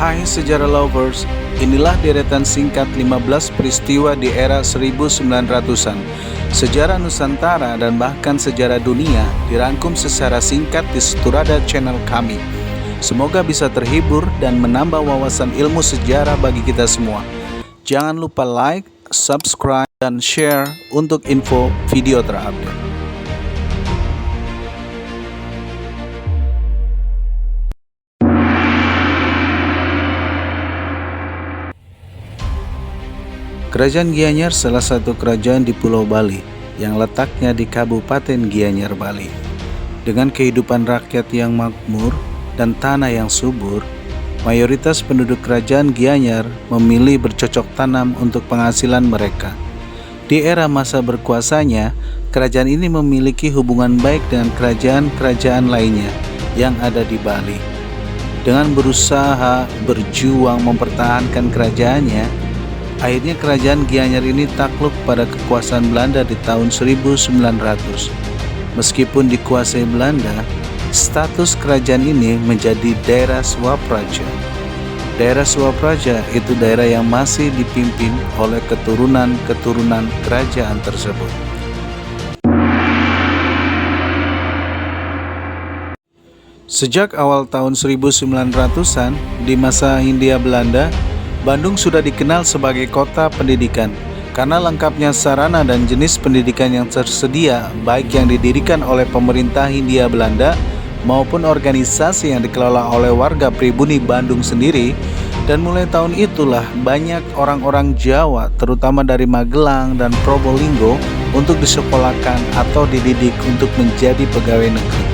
Hai sejarah lovers, inilah deretan singkat 15 peristiwa di era 1900-an. Sejarah Nusantara dan bahkan sejarah dunia dirangkum secara singkat di Seturada channel kami. Semoga bisa terhibur dan menambah wawasan ilmu sejarah bagi kita semua. Jangan lupa like, subscribe, dan share untuk info video terupdate. Kerajaan Gianyar salah satu kerajaan di Pulau Bali yang letaknya di Kabupaten Gianyar, Bali. Dengan kehidupan rakyat yang makmur dan tanah yang subur, mayoritas penduduk kerajaan Gianyar memilih bercocok tanam untuk penghasilan mereka. Di era masa berkuasanya, kerajaan ini memiliki hubungan baik dengan kerajaan-kerajaan lainnya yang ada di Bali. Dengan berusaha berjuang mempertahankan kerajaannya, akhirnya kerajaan Gianyar ini takluk pada kekuasaan Belanda di tahun 1900. Meskipun dikuasai Belanda, status kerajaan ini menjadi daerah Swapraja. Daerah Swapraja itu daerah yang masih dipimpin oleh keturunan-keturunan kerajaan tersebut. Sejak awal tahun 1900-an, di masa Hindia Belanda, Bandung sudah dikenal sebagai kota pendidikan karena lengkapnya sarana dan jenis pendidikan yang tersedia, baik yang didirikan oleh pemerintah Hindia Belanda maupun organisasi yang dikelola oleh warga pribumi Bandung sendiri. Dan mulai tahun itulah banyak orang-orang Jawa, terutama dari Magelang dan Probolinggo, untuk disekolahkan atau dididik untuk menjadi pegawai negeri.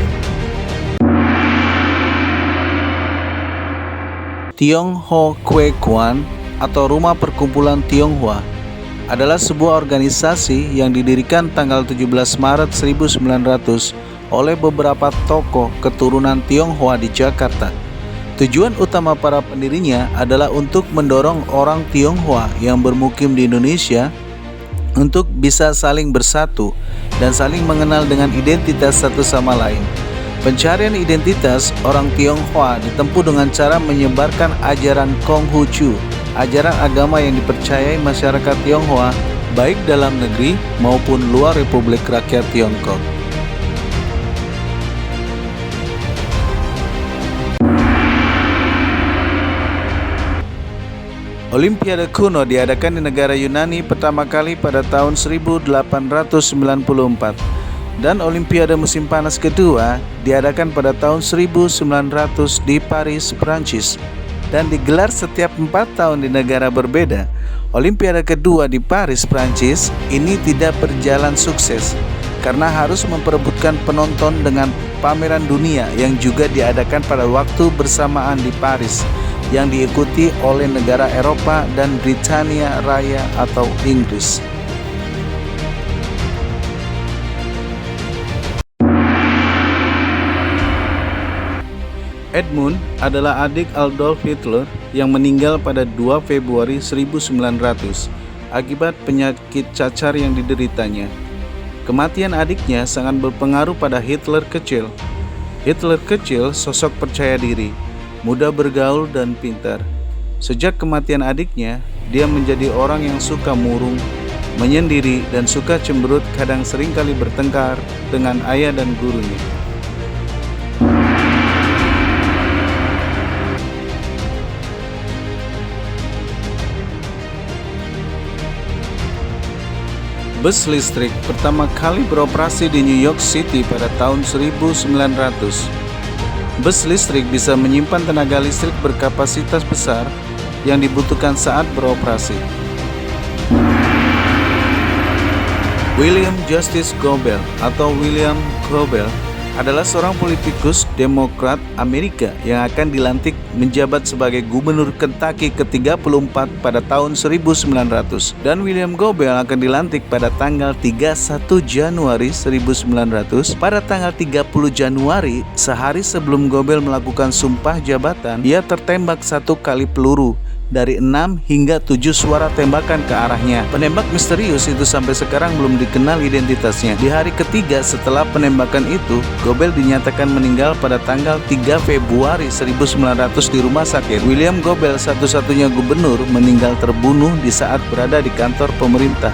Tionghoa Kwe Kuan atau Rumah Perkumpulan Tionghoa adalah sebuah organisasi yang didirikan tanggal 17 Maret 1900 oleh beberapa tokoh keturunan Tionghoa di Jakarta. Tujuan utama para pendirinya adalah untuk mendorong orang Tionghoa yang bermukim di Indonesia untuk bisa saling bersatu dan saling mengenal dengan identitas satu sama lain. Pencarian identitas orang Tionghoa ditempuh dengan cara menyebarkan ajaran Konghucu, ajaran agama yang dipercayai masyarakat Tionghoa baik dalam negeri maupun luar Republik Rakyat Tiongkok. Olimpiade kuno diadakan di negara Yunani pertama kali pada tahun 1894. Dan Olimpiade musim panas kedua diadakan pada tahun 1900 di Paris, Prancis, dan digelar setiap 4 tahun di negara berbeda. Olimpiade kedua di Paris, Prancis ini tidak berjalan sukses karena harus memperebutkan penonton dengan pameran dunia yang juga diadakan pada waktu bersamaan di Paris, yang diikuti oleh negara Eropa dan Britania Raya atau Inggris. Edmund adalah adik Adolf Hitler yang meninggal pada 2 Februari 1900 akibat penyakit cacar yang dideritanya. Kematian adiknya sangat berpengaruh pada Hitler kecil. Hitler kecil sosok percaya diri, mudah bergaul dan pintar. Sejak kematian adiknya, dia menjadi orang yang suka murung, menyendiri, dan suka cemberut, kadang seringkali bertengkar dengan ayah dan gurunya. Bus listrik pertama kali beroperasi di New York City pada tahun 1900. Bus listrik bisa menyimpan tenaga listrik berkapasitas besar yang dibutuhkan saat beroperasi. William Justice Goebel atau William Goebel adalah seorang politikus Demokrat Amerika yang akan dilantik menjabat sebagai Gubernur Kentucky ke-34 pada tahun 1900. Dan William Goebel akan dilantik pada tanggal 31 Januari 1900. Pada tanggal 30 Januari, sehari sebelum Goebel melakukan sumpah jabatan, dia tertembak 1 kali peluru dari 6 hingga 7 suara tembakan ke arahnya. Penembak misterius itu sampai sekarang belum dikenal identitasnya. Di hari ketiga setelah penembakan itu, Goebbels dinyatakan meninggal pada tanggal 3 Februari 1900 di rumah sakit. William Goebbels, satu-satunya gubernur, meninggal terbunuh di saat berada di kantor pemerintah.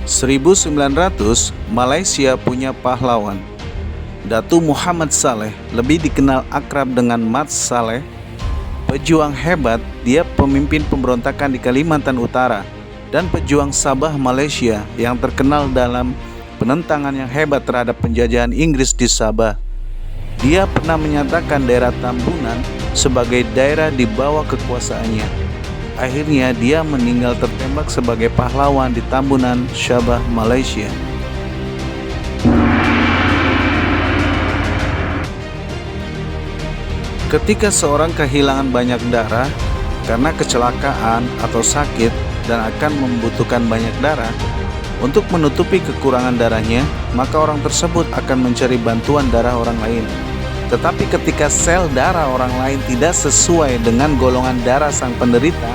1900, Malaysia punya pahlawan. Datu Muhammad Saleh, lebih dikenal akrab dengan Mat Saleh, pejuang hebat. Dia pemimpin pemberontakan di Kalimantan Utara dan pejuang Sabah Malaysia yang terkenal dalam penentangan yang hebat terhadap penjajahan Inggris di Sabah. Dia pernah menyatakan daerah Tambunan sebagai daerah di bawah kekuasaannya. Akhirnya dia meninggal tertembak sebagai pahlawan di Tambunan, Sabah, Malaysia. Ketika seorang kehilangan banyak darah karena kecelakaan atau sakit dan akan membutuhkan banyak darah untuk menutupi kekurangan darahnya, maka orang tersebut akan mencari bantuan darah orang lain. Tetapi ketika sel darah orang lain tidak sesuai dengan golongan darah sang penderita,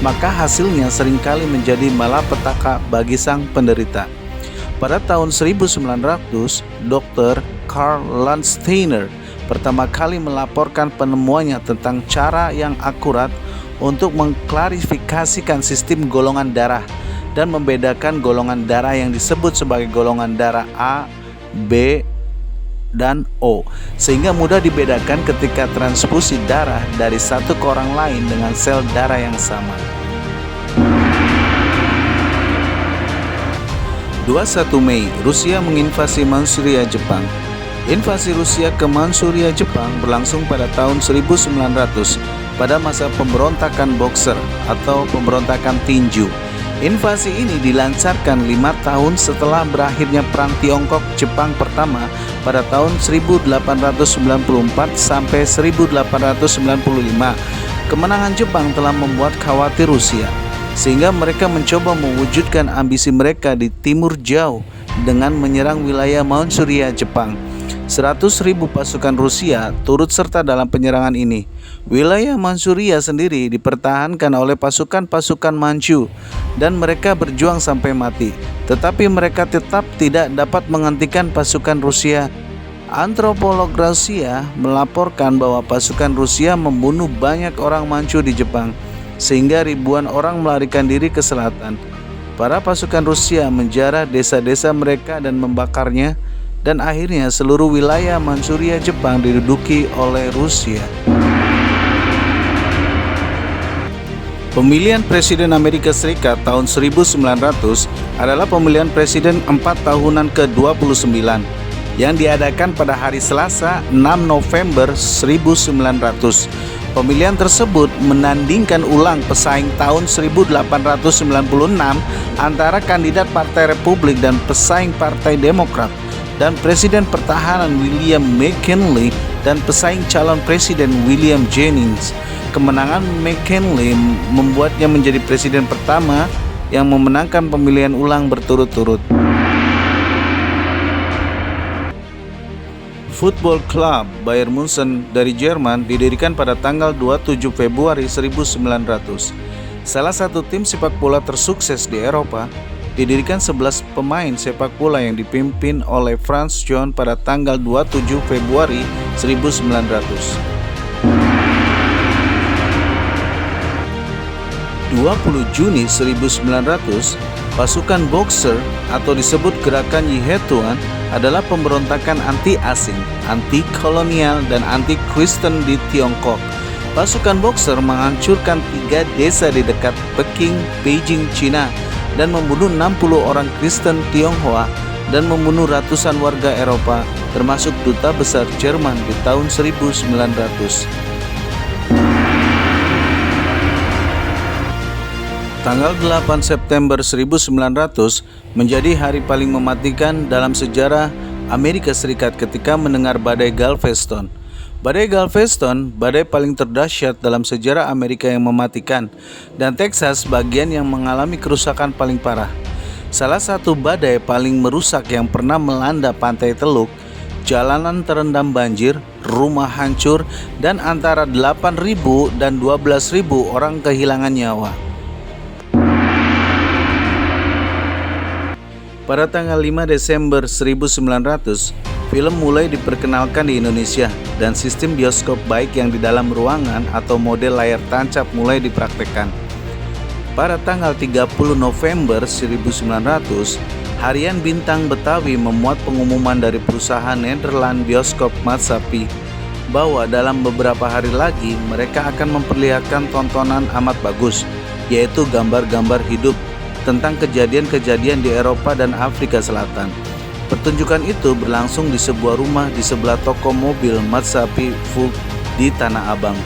maka hasilnya seringkali menjadi malapetaka bagi sang penderita. Pada tahun 1900, Dr. Karl Landsteiner pertama kali melaporkan penemuannya tentang cara yang akurat untuk mengklarifikasikan sistem golongan darah dan membedakan golongan darah yang disebut sebagai golongan darah A, B, dan O, sehingga mudah dibedakan ketika transfusi darah dari satu ke orang lain dengan sel darah yang sama. 21 Mei, Rusia menginvasi Manchuria, Jepang. Invasi Rusia ke Manchuria, Jepang berlangsung pada tahun 1900 pada masa pemberontakan Boxer atau pemberontakan tinju. Invasi ini dilancarkan 5 tahun setelah berakhirnya Perang Tiongkok-Jepang pertama pada tahun 1894 sampai 1895. Kemenangan Jepang telah membuat khawatir Rusia, sehingga mereka mencoba mewujudkan ambisi mereka di timur jauh dengan menyerang wilayah Manchuria, Jepang. 100.000 pasukan Rusia turut serta dalam penyerangan ini. Wilayah Manchuria sendiri dipertahankan oleh pasukan-pasukan Manchu dan mereka berjuang sampai mati. Tetapi mereka tetap tidak dapat menghentikan pasukan Rusia. Antropolog Rusia melaporkan bahwa pasukan Rusia membunuh banyak orang Manchu di Jepang, sehingga ribuan orang melarikan diri ke selatan. Para pasukan Rusia menjarah desa-desa mereka dan membakarnya, dan akhirnya seluruh wilayah Manchuria, Jepang diduduki oleh Rusia. Pemilihan Presiden Amerika Serikat tahun 1900 adalah pemilihan presiden 4 tahunan ke-29 yang diadakan pada hari Selasa 6 November 1900. Pemilihan tersebut menandingkan ulang pesaing tahun 1896 antara kandidat Partai Republik dan pesaing Partai Demokrat, dan Presiden Pertahanan William McKinley dan pesaing calon Presiden William Jennings. Kemenangan McKinley membuatnya menjadi presiden pertama yang memenangkan pemilihan ulang berturut-turut. Football Club Bayern Munchen dari Jerman didirikan pada tanggal 27 Februari 1900. Salah satu tim sepak bola tersukses di Eropa. Didirikan 11 pemain sepak bola yang dipimpin oleh Franz John pada tanggal 27 Februari 1900. 20 Juni 1900, pasukan Boxer atau disebut Gerakan Yihetuan adalah pemberontakan anti-asing, anti-kolonial, dan anti-Kristen di Tiongkok. Pasukan Boxer menghancurkan 3 desa di dekat Peking, Beijing, Cina, dan membunuh 60 orang Kristen Tionghoa dan membunuh ratusan warga Eropa, termasuk duta besar Jerman di tahun 1900. Tanggal 8 September 1900 menjadi hari paling mematikan dalam sejarah Amerika Serikat ketika mendengar badai Galveston. Badai Galveston, badai paling terdahsyat dalam sejarah Amerika yang mematikan, dan Texas bagian yang mengalami kerusakan paling parah. Salah satu badai paling merusak yang pernah melanda pantai Teluk Jalanan terendam banjir, rumah hancur, dan antara 8.000 dan 12.000 orang kehilangan nyawa. Pada tanggal 5 Desember 1900, film mulai diperkenalkan di Indonesia dan sistem bioskop baik yang di dalam ruangan atau model layar tancap mulai dipraktekkan. Pada tanggal 30 November 1900, Harian Bintang Betawi memuat pengumuman dari perusahaan Nederland Bioskop Maatschappij bahwa dalam beberapa hari lagi mereka akan memperlihatkan tontonan amat bagus, yaitu gambar-gambar hidup tentang kejadian-kejadian di Eropa dan Afrika Selatan. Pertunjukan itu berlangsung di sebuah rumah di sebelah toko mobil Maatschappij Volk di Tanah Abang.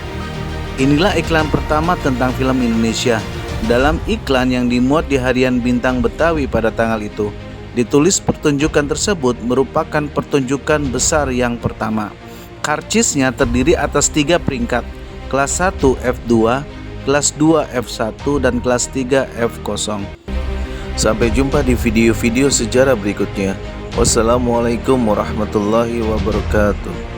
Inilah iklan pertama tentang film Indonesia. Dalam iklan yang dimuat di Harian Bintang Betawi pada tanggal itu, ditulis pertunjukan tersebut merupakan pertunjukan besar yang pertama. Karcisnya terdiri atas 3 peringkat, kelas 1 F2, kelas 2 F1, dan kelas 3 F0. Sampai jumpa di video-video sejarah berikutnya. Wassalamualaikum warahmatullahi wabarakatuh.